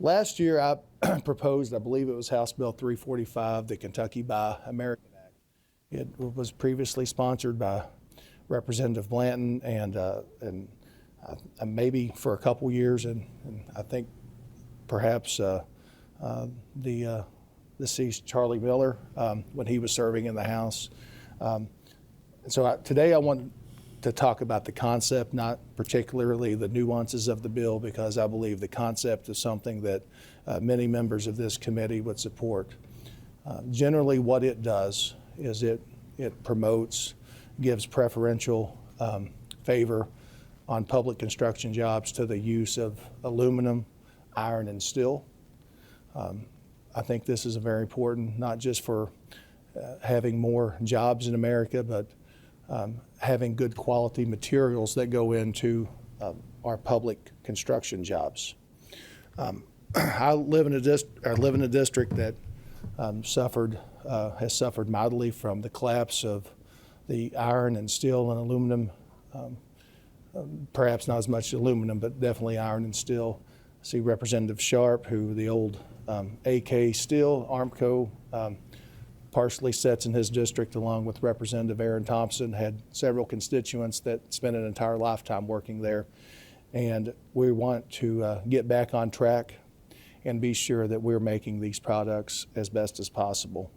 Last year, I proposed, I believe it was House Bill 345, the Kentucky Buy American Act. It was previously sponsored by Representative Blanton and maybe for a couple years, and I think perhaps the deceased Charlie Miller when he was serving in the House. Today I want to talk about the concept, not particularly the nuances of the bill, because I believe the concept is something that many members of this committee would support. Generally, what it does is it promotes, gives preferential favor on public construction jobs to the use of aluminum, iron, and steel. I think this is very important, not just for having more jobs in America, but having good quality materials that go into our public construction jobs. I live in a district that has suffered mightily from the collapse of the iron and steel and aluminum, perhaps not as much aluminum, but definitely iron and steel. I see Representative Sharp, who the old AK Steel, Armco, partially sits in his district, along with Representative Aaron Thompson, had several constituents that spent an entire lifetime working there. And we want to get back on track and be sure that we're making these products as best as possible.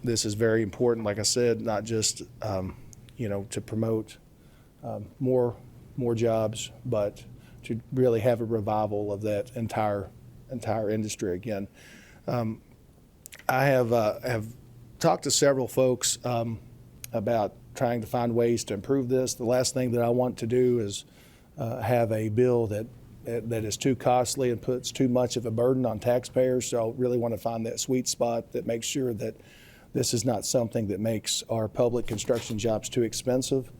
This is very important, like I said, not just to promote more jobs, but to really have a revival of that entire industry again. I have talked to several folks about trying to find ways to improve this. The last thing that I want to do is have a bill that is too costly and puts too much of a burden on taxpayers. So I really want to find that sweet spot that makes sure that this is not something that makes our public construction jobs too expensive.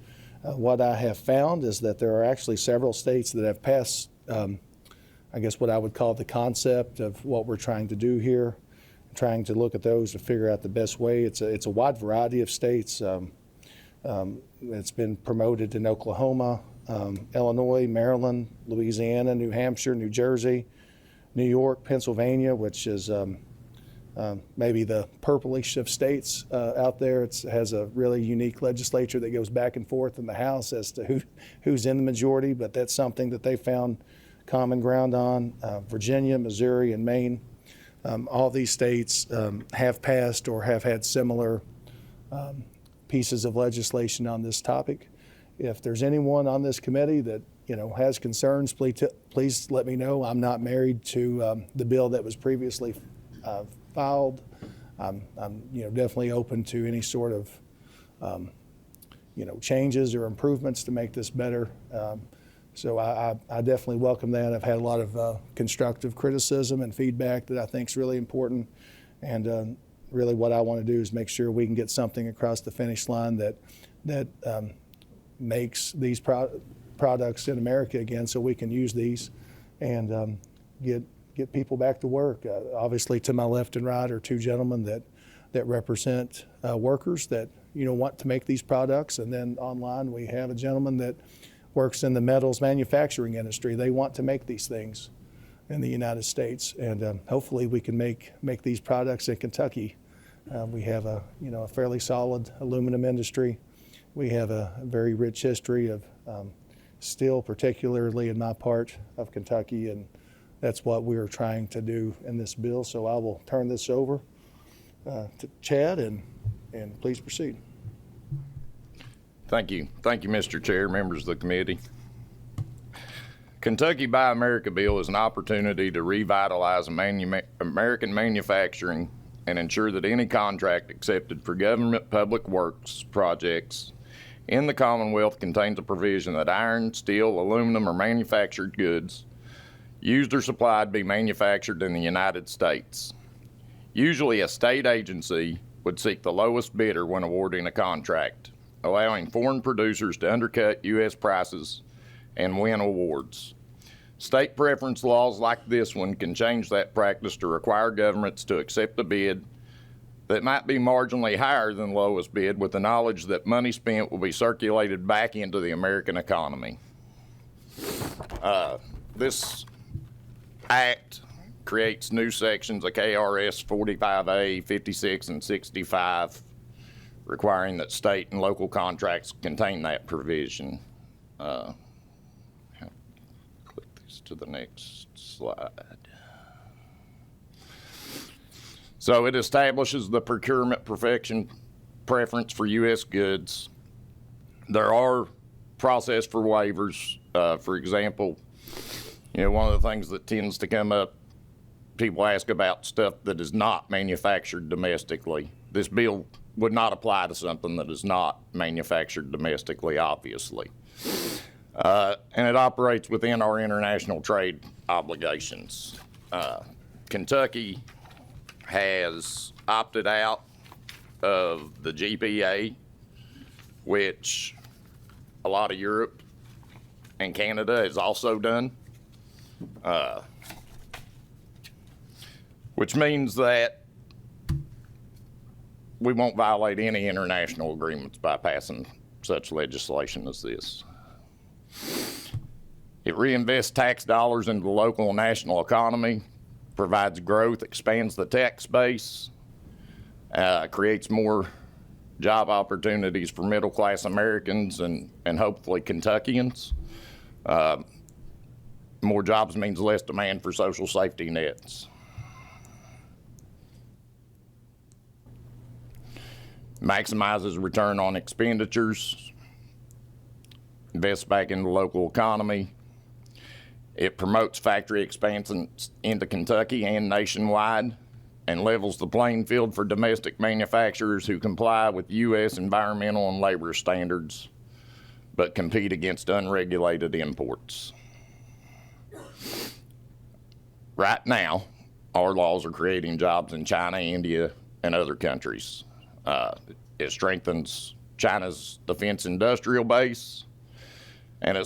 What I have found is that there are actually several states that have passed, I guess what I would call the concept of what we're trying to do here, trying to look at those to figure out the best way. It's a wide variety of states. It's been promoted in Oklahoma, Illinois, Maryland, Louisiana, New Hampshire, New Jersey, New York, Pennsylvania, which is maybe the purplish of states out there. It has a really unique legislature that goes back and forth in the House as to who's in the majority, but that's something that they found common ground on. Virginia, Missouri, and Maine. All these states have passed or have had similar pieces of legislation on this topic. If there's anyone on this committee that has concerns, please let me know. I'm not married to the bill that was previously filed. I'm definitely open to any sort of changes or improvements to make this better. So I definitely welcome that. I've had a lot of constructive criticism and feedback that I think is really important. And really what I want to do is make sure we can get something across the finish line that makes these products in America again, so we can use these and get people back to work. Obviously, to my left and right are two gentlemen that represent workers that want to make these products. And then online we have a gentleman that works in the metals manufacturing industry. They want to make these things in the United States, and hopefully we can make these products in Kentucky. We have a fairly solid aluminum industry. We have a very rich history of steel, particularly in my part of Kentucky, and that's what we're trying to do in this bill. So I will turn this over to Chad, and please proceed. Thank you. Thank you, Mr. Chair, members of the committee. Kentucky Buy America bill is an opportunity to revitalize American manufacturing and ensure that any contract accepted for government public works projects in the Commonwealth contains a provision that iron, steel, aluminum, or manufactured goods used or supplied be manufactured in the United States. Usually a state agency would seek the lowest bidder when awarding a contract, allowing foreign producers to undercut U.S. prices and win awards. State preference laws like this one can change that practice to require governments to accept a bid that might be marginally higher than the lowest bid, with the knowledge that money spent will be circulated back into the American economy. Act creates new sections of KRS 45A, 56, and 65, requiring that state and local contracts contain that provision. Click this to the next slide. So it establishes the procurement perfection preference for U.S. goods. There are process for waivers. For example, one of the things that tends to come up, people ask about stuff that is not manufactured domestically. This bill would not apply to something that is not manufactured domestically, obviously. And it operates within our international trade obligations. Kentucky has opted out of the GPA, which a lot of Europe and Canada has also done, which means that we won't violate any international agreements by passing such legislation as this. It reinvests tax dollars into the local and national economy, provides growth, expands the tax base, creates more job opportunities for middle-class Americans and hopefully Kentuckians. More jobs means less demand for social safety nets. Maximizes return on expenditures, invests back in the local economy. It promotes factory expansion into Kentucky and nationwide, and levels the playing field for domestic manufacturers who comply with U.S. environmental and labor standards, but compete against unregulated imports. Right now, our laws are creating jobs in China, India, and other countries. It strengthens China's defense industrial base, and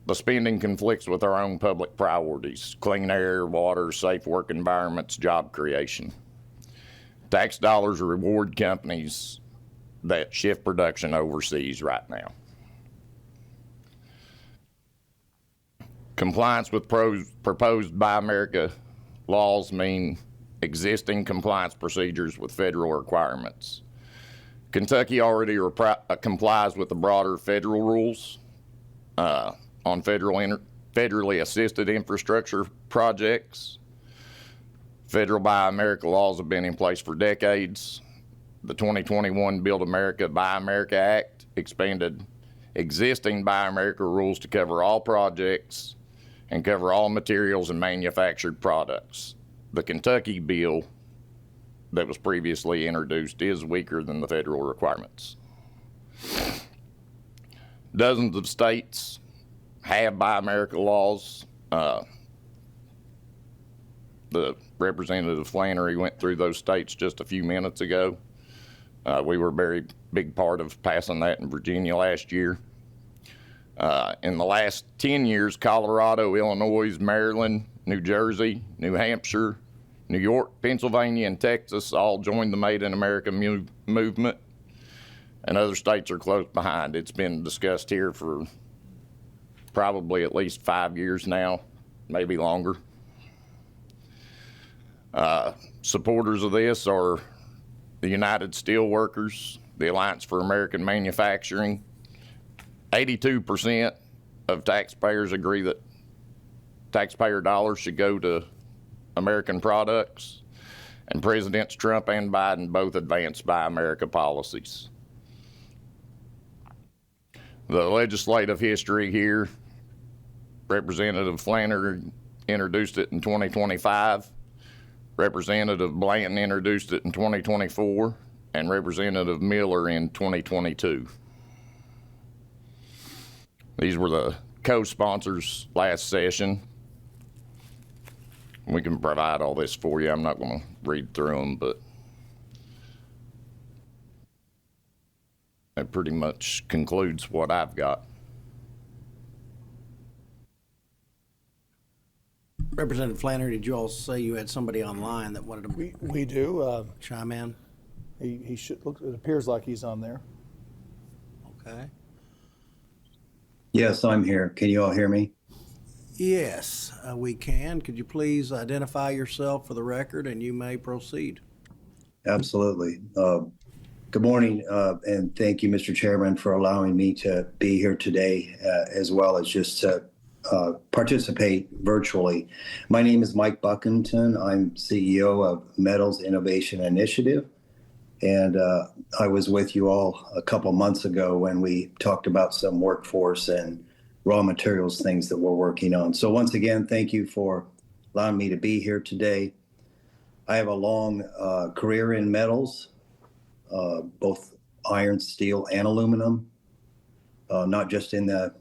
the spending conflicts with our own public priorities: clean air, water, safe work environments, job creation. Tax dollars reward companies that shift production overseas right now. Compliance with proposed Buy America laws mean existing compliance procedures with federal requirements. Kentucky already complies with the broader federal rules on federally assisted infrastructure projects. Federal Buy America laws have been in place for decades. The 2021 Build America, Buy America Act expanded existing Buy America rules to cover all projects and cover all materials and manufactured products. The Kentucky bill that was previously introduced is weaker than the federal requirements. Dozens of states have Buy America laws. The Representative Flannery went through those states just a few minutes ago. We were a very big part of passing that in Virginia last year. In the last 10 years, Colorado, Illinois, Maryland, New Jersey, New Hampshire, New York, Pennsylvania, and Texas all joined the Made in America movement, and other states are close behind. It's been discussed here for probably at least 5 years now, maybe longer. Supporters of this are the United Steelworkers, the Alliance for American Manufacturing. 82% of taxpayers agree that taxpayer dollars should go to American products, and Presidents Trump and Biden both advanced Buy America policies. The legislative history here: Representative Flannery introduced it in 2025, Representative Blanton introduced it in 2024, and Representative Miller in 2022. These were the co-sponsors last session. We can provide all this for you. I'm not going to read through them, but that pretty much concludes what I've got. Representative Flannery, did you all say you had somebody online that wanted to We do. chime in? He should look. It appears like he's on there. Okay. Yes, I'm here. Can you all hear me? Yes, we can. Could you please identify yourself for the record, and you may proceed. Absolutely. Good morning, and thank you, Mr. Chairman, for allowing me to be here today, as well as just to participate virtually. My name is Mike Buckington. I'm CEO of Metals Innovation Initiative, and I was with you all a couple months ago when we talked about some workforce and raw materials things that we're working on. So once again, thank you for allowing me to be here today. I have a long career in metals, both iron, steel, and aluminum, not just in the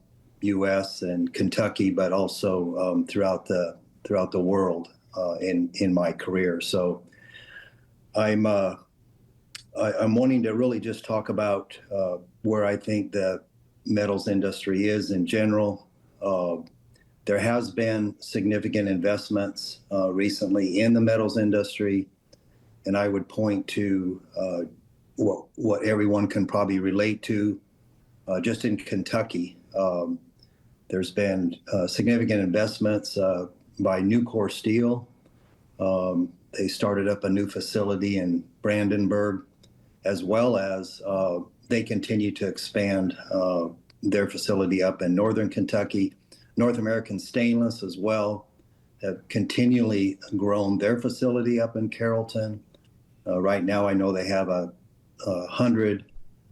U.S. and Kentucky, but also throughout the world in my career. So I'm wanting to really just talk about where I think the metals industry is in general. There has been significant investments recently in the metals industry, and I would point to what everyone can probably relate to. Just in Kentucky, there's been significant investments by Nucor Steel. They started up a new facility in Brandenburg, as well as they continue to expand their facility up in northern Kentucky. North American Stainless as well have continually grown their facility up in Carrollton. Right now, I know they have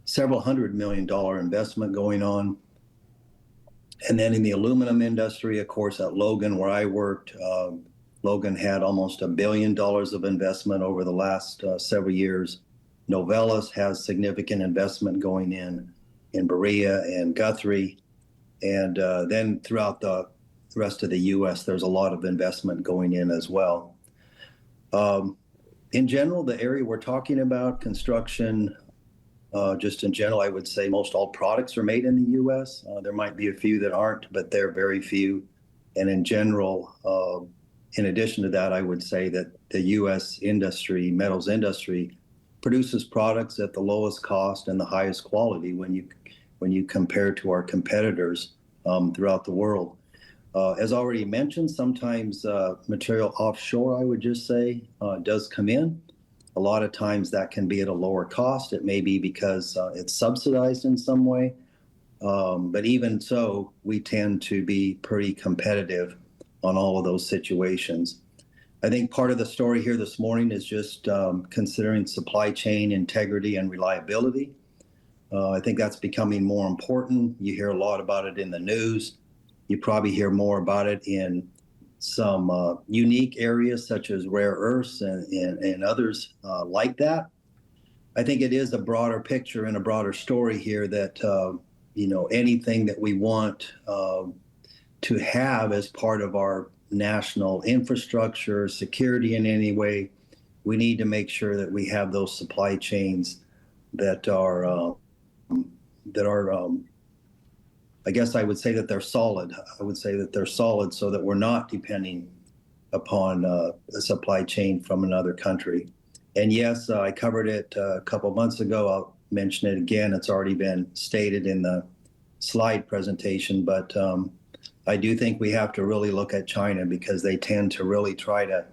several $100 million investment going on. And then in the aluminum industry, of course, at Logan, where I worked, Logan had almost $1 billion of investment over the last several years. Novelis has significant investment going in Berea and Guthrie. And then throughout the rest of the U.S., there's a lot of investment going in as well. In general, the area we're talking about, construction, just in general, I would say most all products are made in the U.S. There might be a few that aren't, but they're very few. And in general, in addition to that, I would say that the U.S. industry, metals industry, produces products at the lowest cost and the highest quality when you compare to our competitors throughout the world. As already mentioned, sometimes material offshore, I would just say, does come in. A lot of times that can be at a lower cost. It may be because it's subsidized in some way. But even so, we tend to be pretty competitive on all of those situations. I think part of the story here this morning is just considering supply chain integrity and reliability. I think that's becoming more important. You hear a lot about it in the news. You probably hear more about it in some unique areas such as rare earths and others like that. I think it is a broader picture and a broader story here that, anything that we want to have as part of our national infrastructure, security in any way, we need to make sure that we have those supply chains that are I guess I would say that they're solid. I would say that they're solid so that we're not depending upon a supply chain from another country. And yes, I covered it a couple months ago. I'll mention it again. It's already been stated in the slide presentation, but I do think we have to really look at China because they tend to really try to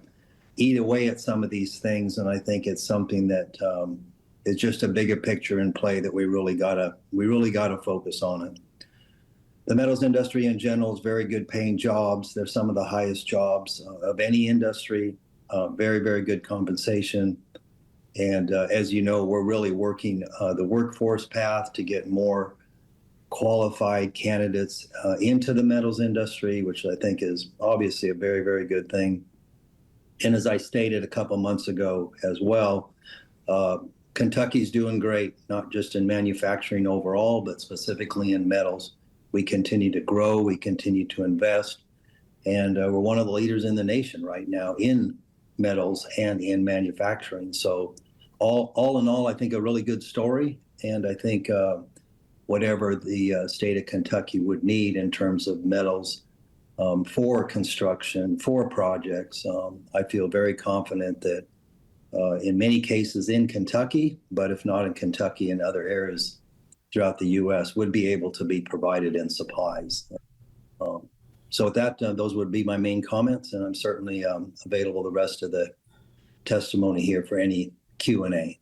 eat away at some of these things. And I think it's something that is just a bigger picture in play that we really gotta focus on it. The metals industry in general is very good paying jobs. They're some of the highest jobs of any industry, very, very good compensation. And as you know, we're really working the workforce path to get more qualified candidates into the metals industry, which I think is obviously a very, very good thing. And as I stated a couple months ago as well, Kentucky's doing great, not just in manufacturing overall, but specifically in metals. We continue to grow, we continue to invest, and we're one of the leaders in the nation right now in metals and in manufacturing. So all in all, I think a really good story, and I think whatever the state of Kentucky would need in terms of metals for construction, for projects, I feel very confident that in many cases in Kentucky, but if not in Kentucky, in other areas throughout the U.S. would be able to be provided in supplies. So with that, those would be my main comments, and I'm certainly available the rest of the testimony here for any Q&A.